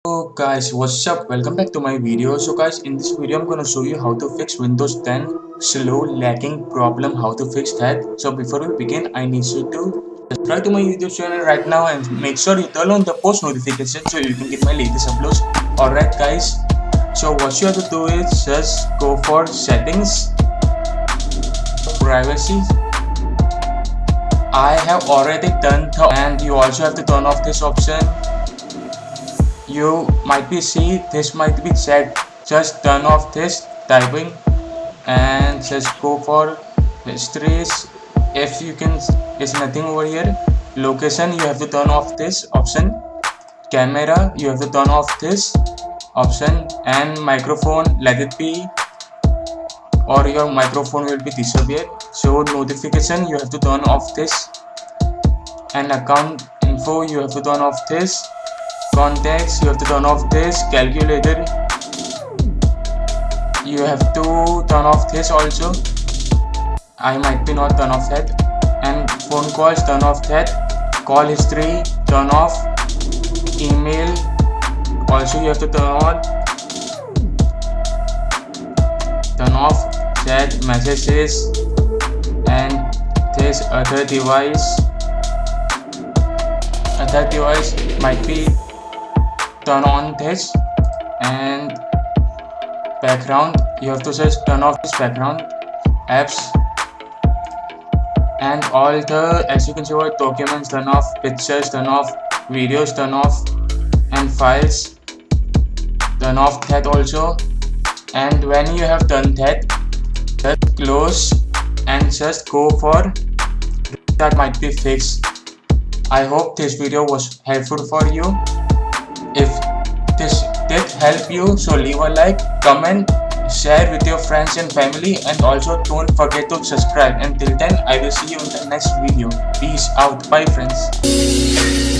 So guys, what's up? Welcome back to my video. So guys, in this video I'm gonna show you how to fix Windows 10 slow lagging problem, how to fix that. So before we begin, I need you to subscribe to my YouTube channel right now and make sure you turn on the post notification so you can get my latest uploads. Alright guys, so what you have to do is just go for settings, privacy. I have already turned off, and you also have to turn off this option. You might be see this might be checked. Just turn off this typing and just go for histories. If you can, it's nothing over here. Location, you have to turn off this option. Camera, you have to turn off this option, and microphone, let it be, or your microphone will be disappeared. So notification, you have to turn off this, and account info, you have to turn off this. Contacts, you have to turn off this. Calculator, you have to turn off this also. I might be not turn off that. And phone calls, turn off that. Call history, turn off. Email also you have to turn on. Turn off chat messages, and this other device might be turn on this. And background, you have to just turn off this background. Apps and all the, as you can see, what documents turn off, pictures turn off, videos turn off, and files turn off that also. And when you have done that, just close and just go for that might be fixed. I hope this video was helpful for you. If this did help you, so leave a like, comment, share with your friends and family, and also don't forget to subscribe. Until then, I will see you in the next video. Peace out. Bye friends.